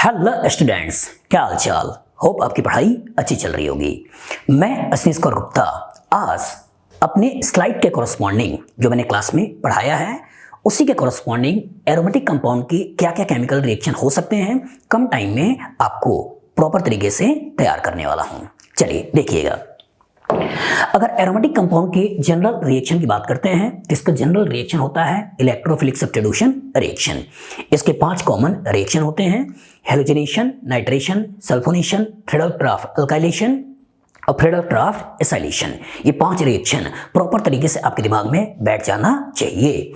Hello students, क्या हाल चाल। Hope आपकी पढ़ाई अच्छी चल रही होगी। मैं अश्विनी कौर गुप्ता आज अपने स्लाइड के कॉरस्पॉन्डिंग जो मैंने क्लास में पढ़ाया है उसी के कॉरस्पॉन्डिंग एरोमेटिक कंपाउंड की क्या क्या केमिकल रिएक्शन हो सकते हैं कम टाइम में आपको प्रॉपर तरीके से तैयार करने वाला हूं। चलिए देखिएगा। अगर एरोमेटिक कंपाउंड के जनरल रिएक्शन की बात करते हैं तो इसका जनरल रिएक्शन होता है इलेक्ट्रोफिलिक सब्स्टिट्यूशन रिएक्शन। इसके 5 कॉमन रिएक्शन होते हैं: halogenation, nitration, sulphonation, Friedel-craft alkylation और फ्रेडल-क्राफ्ट एसाइलेशन। ये 5 रिएक्शन प्रॉपर तरीके से आपके दिमाग में बैठ जाना चाहिए।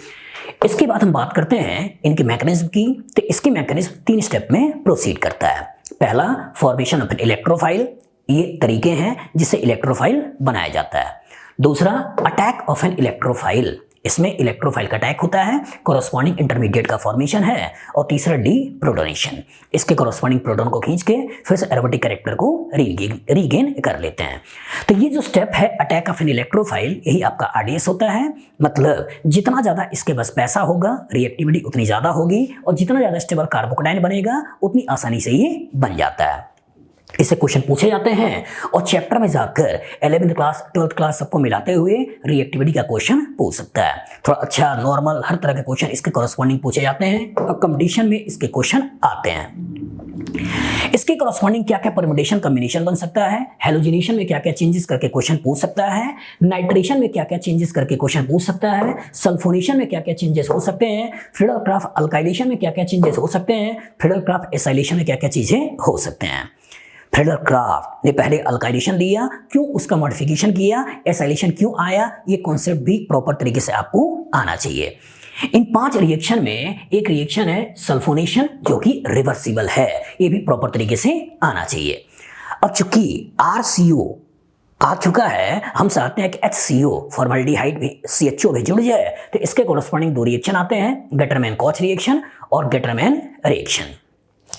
इसके बाद हम बात करते हैं इनके मैकेनिज्म की। तो इसकी मैकेनिज्म 3 स्टेप में प्रोसीड करता है। पहला, फॉर्मेशन ऑफ एन इलेक्ट्रोफाइल, ये तरीके हैं जिससे इलेक्ट्रोफाइल बनाया जाता है। दूसरा, अटैक ऑफ एन इलेक्ट्रोफाइल, इसमें इलेक्ट्रोफाइल का अटैक होता है, कोरोस्पॉन्डिंग इंटरमीडिएट का फॉर्मेशन है। और तीसरा, डी प्रोटोनेशन, इसके कोरोस्पॉन्डिंग प्रोटॉन को खींच के फिर से एरोमेटिक कैरेक्टर को रीगेन कर लेते हैं। तो ये जो स्टेप है अटैक ऑफ एन इलेक्ट्रोफाइल, यही आपका आरडीएस होता है। मतलब जितना ज्यादा इसके पास पैसा होगा, रिएक्टिविटी उतनी ज्यादा होगी, और जितना ज्यादा स्टेबल कार्बोकेटाइन बनेगा उतनी आसानी से ये बन जाता है। इससे क्वेश्चन पूछे जाते हैं और चैप्टर में जाकर 11th क्लास 12th क्लास सबको मिलाते हुए रिएक्टिविटी का क्वेश्चन पूछ सकता है। थोड़ा अच्छा नॉर्मल हर तरह के क्वेश्चन इसके कॉरस्पॉन्डिंग पूछे जाते हैं और कंपटीशन में इसके क्वेश्चन आते हैं। इसके कॉरस्पॉन्डिंग क्या क्या परम्यूटेशन कॉम्बिनेशन बन सकता है, हैलोजिनेशन में क्या क्या चेंजेस करके क्वेश्चन पूछ सकता है, नाइट्रेशन में क्या क्या चेंजेस करके क्वेश्चन पूछ सकता है, सल्फोनेशन में क्या क्या चेंजेस हो सकते हैं, फ्रेडल-क्राफ्ट अल्काइलेशन में क्या क्या चेंजेस हो सकते हैं, फ्रेडल-क्राफ्ट एसाइलेशन में क्या क्या चीजें हो सकते हैं। फ्रेडल-क्राफ्ट ने पहले अल्काइलेशन दिया, क्यों उसका मॉडिफिकेशन किया, एसाइलेशन क्यों आया, ये कॉन्सेप्ट भी प्रॉपर तरीके से आपको आना चाहिए। इन 5 रिएक्शन में एक रिएक्शन है सल्फोनेशन जो कि रिवर्सिबल है, ये भी प्रॉपर तरीके से आना चाहिए। अब चूंकि RCO आ चुका है, हम चाहते हैं कि HCO फॉर्मल्डिहाइड भी CHO भी जुड़ जाए, तो इसके कोरस्पॉन्डिंग 2 रिएक्शन आते हैं, गेटरमैन-कोच रिएक्शन और गेटरमैन रिएक्शन।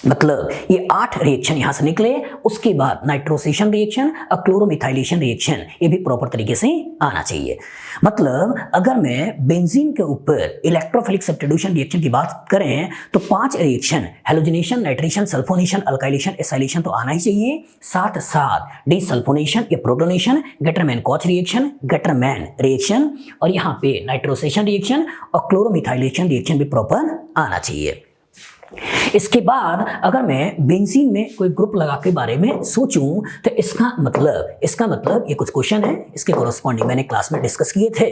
मतलब ये 8 रिएक्शन यहां से निकले। उसके बाद नाइट्रोसेशन रिएक्शन और क्लोरोमिथाइलेशन रिएक्शन, ये भी प्रॉपर तरीके से आना चाहिए। मतलब अगर मैं बेंजीन के ऊपर इलेक्ट्रोफिलिक सब्स्टिट्यूशन रिएक्शन की बात करें तो 5 reaction halogenation, nitration, sulphonation, alkylation, acylation तो आना ही चाहिए। साथ साथ डिसल्फोनेशन या protonation, Gattermann-coach reaction, Gattermann reaction और यहाँ पे नाइट्रोसेशन रिएक्शन और क्लोरोमिथाइलेशन रिएक्शन भी प्रॉपर आना चाहिए। इसके बाद अगर मैं बेंजीन में कोई ग्रुप लगा के बारे में सोचूं तो इसका मतलब ये कुछ क्वेश्चन है, इसके कोरस्पॉन्डिंग मैंने क्लास में डिस्कस किए थे।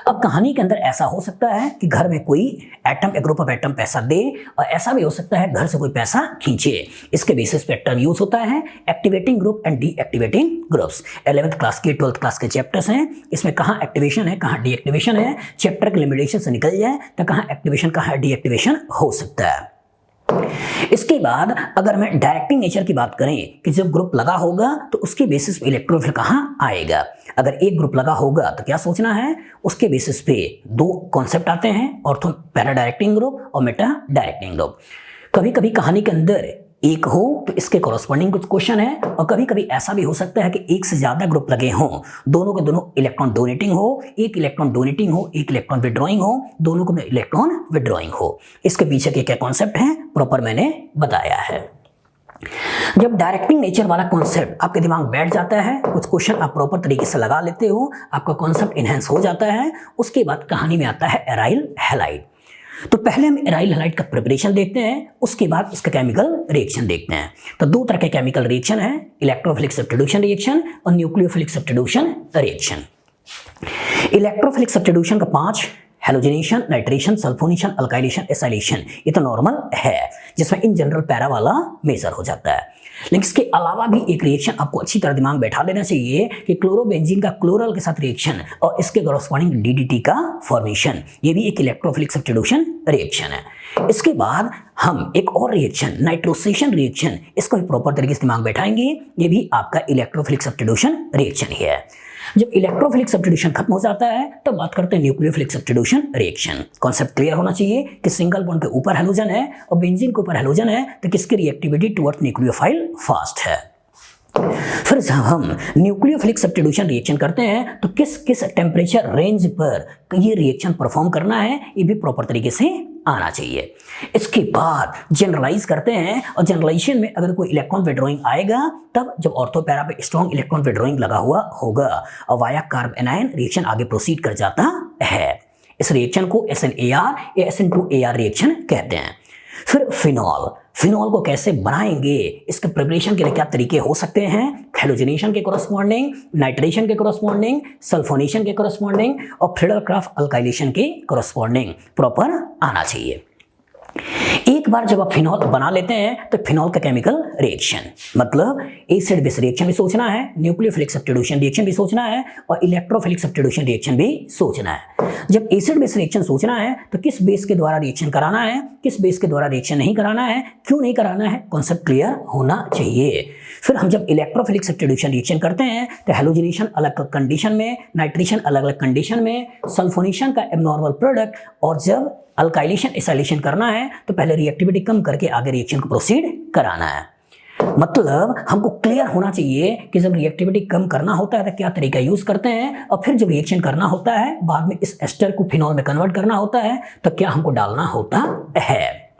अब कहानी के अंदर ऐसा हो सकता है कि घर में कोई एटम, एक ग्रुप ऑफ एटम पैसा दे, और ऐसा भी हो सकता है घर से कोई पैसा खींचे। इसके बेसिस पे टर्म यूज होता है activating group and deactivating groups. 11th class के 12th क्लास के चैप्टर्स हैं, इसमें कहाँ एक्टिवेशन है कहाँ डीएक्टिवेशन है, चैप्टर के लिमिटेशन से निकल जाए तो कहाँ एक्टिवेशन कहाँ डीएक्टिवेशन हो सकता है। इसके बाद अगर मैं डायरेक्टिंग नेचर की बात करें कि जब ग्रुप लगा होगा तो उसके बेसिस पे इलेक्ट्रोफिल कहां आएगा। अगर एक ग्रुप लगा होगा तो क्या सोचना है, उसके बेसिस पे 2 कॉन्सेप्ट आते हैं, ऑर्थो पैरा डायरेक्टिंग ग्रुप और मेटा डायरेक्टिंग ग्रुप। कभी कभी कहानी के अंदर एक हो तो इसके कॉरस्पॉन्डिंग कुछ क्वेश्चन है, और कभी कभी ऐसा भी हो सकता है कि एक से ज्यादा ग्रुप लगे हों, दोनों के दोनों इलेक्ट्रॉन डोनेटिंग हो, एक इलेक्ट्रॉन डोनेटिंग हो, एक इलेक्ट्रॉन विड्रॉइंग हो, दोनों को इलेक्ट्रॉन विड्रॉइंग हो। इसके पीछे के क्या कॉन्सेप्ट हैं प्रॉपर मैंने बताया है। जब डायरेक्टिंग नेचर वाला कॉन्सेप्ट आपके दिमाग बैठ जाता है, कुछ क्वेश्चन आप प्रॉपर तरीके से लगा लेते हो, आपका कॉन्सेप्ट इनहेंस हो जाता है, उसके बाद कहानी में आता है एराइल हैलाइड। तो पहले हम एराइल हैलाइड का प्रिपरेशन देखते हैं, उसके बाद इसका केमिकल रिएक्शन देखते हैं। तो 2 तरह के केमिकल रिएक्शन है, इलेक्ट्रोफिलिक सब्स्टिट्यूशन रिएक्शन और nucleophilic substitution reaction. Electrophilic substitution का 5 halogenation, nitration, sulphonation, alkylation, acylation, ये तो नॉर्मल है जिसमें इन जनरल पैरा वाला मेजर हो जाता है। लेकिन इसके अलावा भी एक रिएक्शन आपको अच्छी तरह दिमाग बैठा लेना चाहिए कि क्लोरोबेंजीन का क्लोरल के साथ रिएक्शन और इसके कॉरस्पॉन्डिंग डीडीटी का फॉर्मेशन, ये भी एक इलेक्ट्रोफिलिक सब्स्टिट्यूशन रिएक्शन है। इसके बाद हम एक और रिएक्शन नाइट्रोसेशन रिएक्शन, इसको भी प्रॉपर तरीके से दिमाग बैठाएंगे, ये भी आपका इलेक्ट्रोफिलिक सब्स्टिट्यूशन रिएक्शन ही है। जब इलेक्ट्रोफिलिक सब्स्टिट्यूशन खत्म हो जाता है तो बात करते हैं nucleophilic substitution reaction. Concept clear होना चाहिए कि सिंगल बॉन्ड के ऊपर हैलोजन है और बेंजीन के ऊपर हैलोजन है तो किसकी रिएक्टिविटी टुवर्ड्स न्यूक्लियोफाइल फास्ट है। फिर जब हम न्यूक्लियोफिलिक सब्स्टिट्यूशन रिएक्शन करते हैं तो किस किस टेम्परेचर रेंज पर ये रिएक्शन परफॉर्म करना है, ये भी प्रॉपर तरीके से आना चाहिए। इसके बाद जनरलाइज करते हैं और जनरलाइजेशन में अगर कोई इलेक्ट्रॉन विड्रॉइंग आएगा तब जब ऑर्थो पैरा पे स्ट्रॉन्ग इलेक्ट्रॉन विड्रॉइंग लगा हुआ होगा और वाया कार्ब एनायन रिएक्शन आगे प्रोसीड कर जाता है। इस रिएक्शन को SNAR या SN2AR रिएक्शन कहते हैं। फिर फिनॉल को कैसे बनाएंगे, इसके प्रिपरेशन के लिए क्या तरीके हो सकते हैं, हैलोजिनेशन के कोरस्पॉन्डिंग, नाइट्रेशन के कोरस्पॉन्डिंग, सल्फोनेशन के कोरस्पॉन्डिंग और फ्रीडल-क्राफ्ट अल्काइलेशन के कोरस्पॉन्डिंग प्रॉपर आना चाहिए। एक बार जब आप फिनॉल बना लेते हैं तो फिनॉल का केमिकल रिएक्शन मतलब एसिड बेस रिएक्शन भी सोचना है, न्यूक्लियोफिलिक सब्स्टिट्यूशन रिएक्शन भी सोचना है और इलेक्ट्रोफिलिक सब्स्टिट्यूशन रिएक्शन भी सोचना है। जब एसिड बेस रिएक्शन सोचना है तो किस बेस के द्वारा रिएक्शन कराना है, किस बेस के द्वारा रिएक्शन नहीं कराना है, क्यों नहीं कराना है, कॉन्सेप्ट क्लियर होना चाहिए। फिर हम जब इलेक्ट्रोफिलिक सब्स्टिट्यूशन रिएक्शन करते हैं तो हैलोजिनेशन अलग कंडीशन में, नाइट्रेशन अलग अलग कंडीशन में, सल्फोनेशन का एब्नॉर्मल प्रोडक्ट और जब अल्काइलेशन एसाइलेशन करना है तो पहले रिएक्टिविटी कम करके आगे रिएक्शन को प्रोसीड कराना है। मतलब हमको क्लियर होना चाहिए कि जब रिएक्टिविटी कम करना होता है तो क्या तरीका यूज करते हैं और फिर जब रिएक्शन करना होता है बाद में इस एस्टर को फिनॉल में कन्वर्ट करना होता है तो क्या हमको डालना होता है।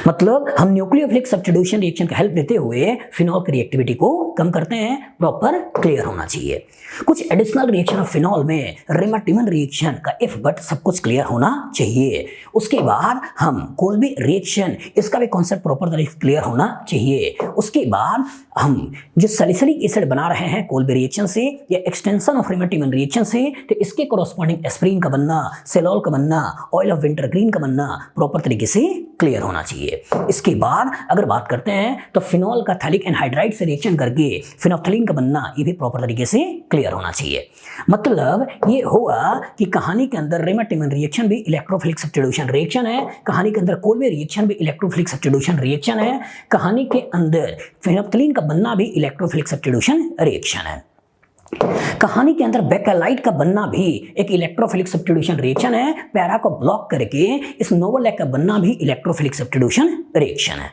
मतलब हम न्यूक्लियोफिलिक सब्स्टिट्यूशन रिएक्शन का हेल्प लेते हुए फिनॉल की रिएक्टिविटी को कम करते हैं, प्रॉपर क्लियर होना चाहिए। कुछ एडिशनल रिएक्शन ऑफ फिनॉल में रिमा-टिमन रिएक्शन का इफ बट सब कुछ क्लियर होना चाहिए। उसके बाद हम कोल्बी रिएक्शन, इसका भी कॉन्सेप्ट प्रॉपर तरीके क्लियर होना चाहिए। उसके बाद हम जो सैलिसिलिक एसिड बना रहे हैं कोल्बी रिएक्शन से या एक्सटेंशन ऑफ रिमा-टिमन रिएक्शन से तो इसके कोरस्पॉन्डिंग एस्प्रीन का बनना, सेलॉल का बनना, ऑयल ऑफ विंटरग्रीन का बनना प्रॉपर तरीके से क्लियर होना चाहिए। इसके बाद अगर बात करते हैं तो फिनॉल का थैलिक एनहाइड्राइड से रिएक्शन करके फिनोफ्थलीन का बनना ये भी प्रॉपर तरीके से क्लियर होना चाहिए। मतलब ये हुआ कि कहानी के अंदर रिमा-टिमन रिएक्शन भी इलेक्ट्रोफिलिक सब्स्टिट्यूशन रिएक्शन है, कहानी के अंदर कोल्बी रिएक्शन भी इलेक्ट्रोफिलिक सब्स्टिट्यूशन रिएक्शन है, कहानी के अंदर फिनोफ्थलीन का बनना भी इलेक्ट्रोफिलिक सब्स्टिट्यूशन रिएक्शन है, कहानी के अंदर बेकेलाइट का बनना भी एक इलेक्ट्रोफिलिक सब्स्टिट्यूशन रिएक्शन है, पैरा को ब्लॉक करके इस नोवोलैक का बनना भी इलेक्ट्रोफिलिक सब्स्टिट्यूशन रिएक्शन है।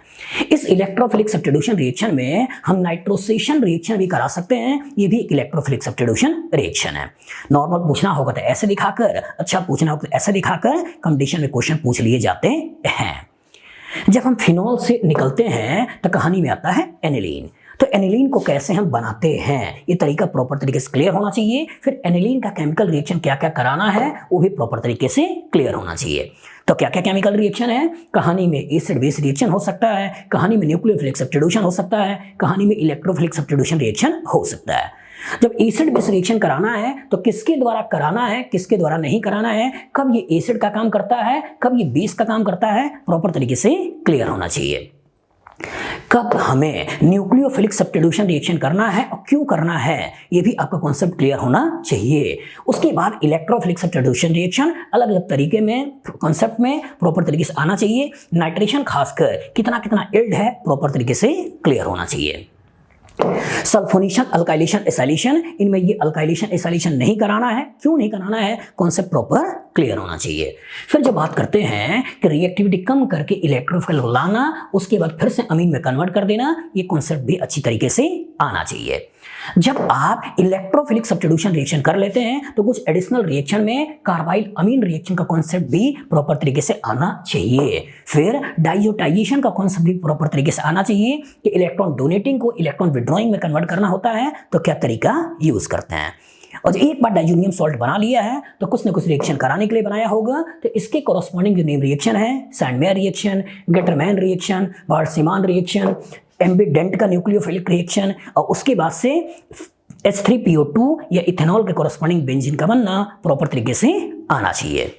इस इलेक्ट्रोफिलिक सब्स्टिट्यूशन रिएक्शन में हम नाइट्रोसेशन रिएक्शन भी करा सकते हैं, ये भी एक इलेक्ट्रोफिलिक सब्स्टिट्यूशन रिएक्शन है। नॉर्मल पूछना होगा तो ऐसे दिखाकर, अच्छा पूछना होगा तो ऐसे दिखाकर कंडीशन में क्वेश्चन पूछ लिए जाते हैं। जब हम फिनॉल से निकलते हैं तो कहानी में आता है एनिलीन। तो एनिलीन को कैसे हम बनाते हैं ये तरीका प्रॉपर तरीके से क्लियर होना चाहिए। फिर एनिलीन का केमिकल रिएक्शन क्या क्या कराना है वो भी प्रॉपर तरीके से क्लियर होना चाहिए। तो क्या क्या केमिकल रिएक्शन है, कहानी में एसिड बेस रिएक्शन हो सकता है, कहानी में न्यूक्लियोफिलिक सब्स्टिट्यूशन हो सकता है, कहानी में इलेक्ट्रोफिलिक सब्स्टिट्यूशन रिएक्शन हो सकता है। जब एसिड बेस रिएक्शन कराना है तो किसके द्वारा कराना है, किसके द्वारा नहीं कराना है, कब ये एसिड का काम करता है, कब ये बेस का काम करता है, प्रॉपर तरीके से क्लियर होना चाहिए। कब हमें न्यूक्लियोफिलिक सब्स्टिट्यूशन रिएक्शन करना है और क्यों करना है ये भी आपका कॉन्सेप्ट क्लियर होना चाहिए। उसके बाद इलेक्ट्रोफिलिक सब्स्टिट्यूशन रिएक्शन अलग अलग तरीके में कॉन्सेप्ट में प्रॉपर तरीके से आना चाहिए। नाइट्रेशन खासकर कितना कितना इल्ड है प्रॉपर तरीके से क्लियर होना चाहिए। सल्फोनेशन, अल्काइलेशन, एसाइलेशन, इनमें ये अल्काइलेशन एसाइलेशन नहीं कराना है, क्यों नहीं कराना है, कॉन्सेप्ट प्रॉपर क्लियर होना चाहिए। फिर जब बात करते हैं कि रिएक्टिविटी कम करके इलेक्ट्रोफिल लाना, उसके बाद फिर से अमीन में कन्वर्ट कर देना, ये कॉन्सेप्ट भी अच्छी तरीके से आना चाहिए। जब आप इलेक्ट्रोफिलिक सब्स्टिट्यूशन रिएक्शन कर लेते हैं तो कुछ एडिशनल रिएक्शन में कार्बाइल अमीन रिएक्शन का कॉन्सेप्ट भी प्रॉपर तरीके से आना चाहिए। फिर डाइजोटाइजेशन का कॉन्सेप्ट भी प्रॉपर तरीके से आना चाहिए कि इलेक्ट्रॉन डोनेटिंग को इलेक्ट्रॉन विड्रॉइंग में कन्वर्ट करना होता है तो क्या तरीका यूज करते हैं। और एक बार डाइजोनियम सॉल्ट बना लिया है तो कुछ ना कुछ रिएक्शन कराने के लिए बनाया होगा, तो इसके कोरस्पॉन्डिंग जो नेम रिएक्शन है, सैंडमेयर रिएक्शन, गेटरमैन रिएक्शन, बार्सिमान रिएक्शन, एम्बिडेंट का न्यूक्लियोफिलिक रिएक्शन और उसके बाद से H3PO2 या इथेनॉल के कोरस्पॉन्डिंग बेंजीन का बनना प्रॉपर तरीके से आना चाहिए।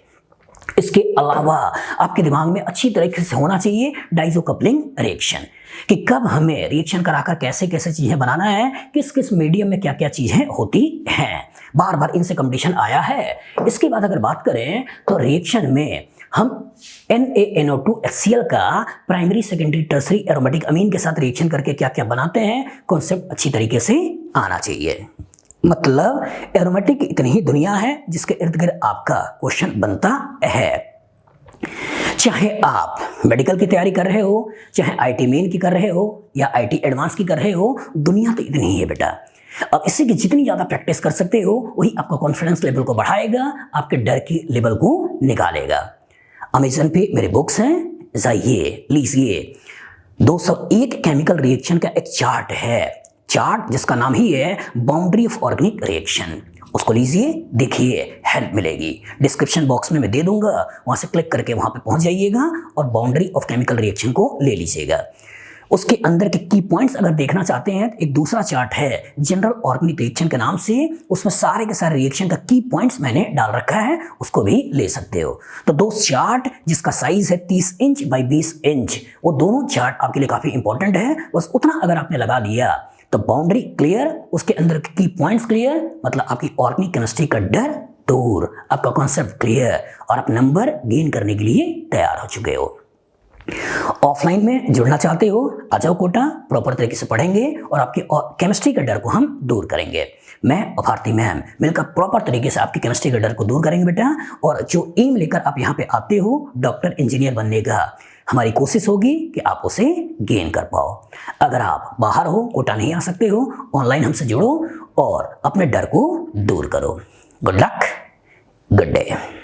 इसके अलावा आपके दिमाग में अच्छी तरीके से होना चाहिए डाइजो कपलिंग रिएक्शन कि कब हमें रिएक्शन कराकर कैसे कैसे चीजें बनाना है, किस किस मीडियम में क्या क्या चीजें होती हैं, बार बार इनसे कंपटीशन आया है। इसके बाद अगर बात करें तो रिएक्शन में हम NaNO2HCl का प्राइमरी सेकेंडरी टर्सरी एरोमेटिक अमीन के साथ रिएक्शन करके क्या क्या बनाते हैं, कॉन्सेप्ट अच्छी तरीके से आना चाहिए। मतलब एरोमेटिक की इतनी ही दुनिया है जिसके इर्द गिर्द आपका क्वेश्चन बनता है। चाहे आप मेडिकल की तैयारी कर रहे हो, चाहे IT मेन की कर रहे हो या IT एडवांस की कर रहे हो, दुनिया तो इतनी ही है बेटा। अब इससे कि जितनी ज़्यादा प्रैक्टिस कर सकते हो वही आपका कॉन्फिडेंस लेवल को बढ़ाएगा, आपके डर की लेवल को निकालेगा। अमेजन पे मेरे बुक्स हैं, जाइए लीजिए। 201 केमिकल रिएक्शन का एक चार्ट है, चार्ट जिसका नाम ही है बाउंड्री ऑफ ऑर्गेनिक रिएक्शन। उसको लीजिए, देखिए, हेल्प मिलेगी। डिस्क्रिप्शन बॉक्स में मैं दे दूंगा, वहां से क्लिक करके वहां पे पहुंच जाइएगा और बाउंड्री ऑफ केमिकल रिएक्शन को ले लीजिएगा। उसके अंदर के की पॉइंट्स अगर देखना चाहते हैं तो एक दूसरा चार्ट है जनरल ऑर्गेनिक रिएक्शन के नाम से, उसमें सारे के सारे रिएक्शन का की पॉइंट्स मैंने डाल रखा है, उसको भी ले सकते हो। तो दो चार्ट जिसका साइज है 30 इंच बाई 20 इंच, वो दोनों चार्ट आपके लिए काफी इंपॉर्टेंट है। बस उतना अगर आपने लगा लिया तो बाउंड्री क्लियर, उसके अंदर के की पॉइंट्स क्लियर, मतलब आपकी ऑर्गेनिक केमिस्ट्री का डर दूर, आपका कॉन्सेप्ट क्लियर और आप नंबर गेन करने के लिए तैयार हो चुके हो। ऑफलाइन में जुड़ना चाहते हो, आ जाओ कोटा, प्रॉपर तरीके से पढ़ेंगे और आपकी केमिस्ट्री के डर को हम दूर करेंगे। मैं और भारती मैम मिलकर प्रॉपर तरीके से आपकी केमिस्ट्री के डर को दूर करेंगे बेटा। और जो एम लेकर आप यहाँ पे आते हो डॉक्टर इंजीनियर बनने का, हमारी कोशिश होगी कि आप उसे गेन कर पाओ। अगर आप बाहर हो, कोटा नहीं आ सकते हो, ऑनलाइन हमसे जुड़ो और अपने डर को दूर करो। Good luck, good day.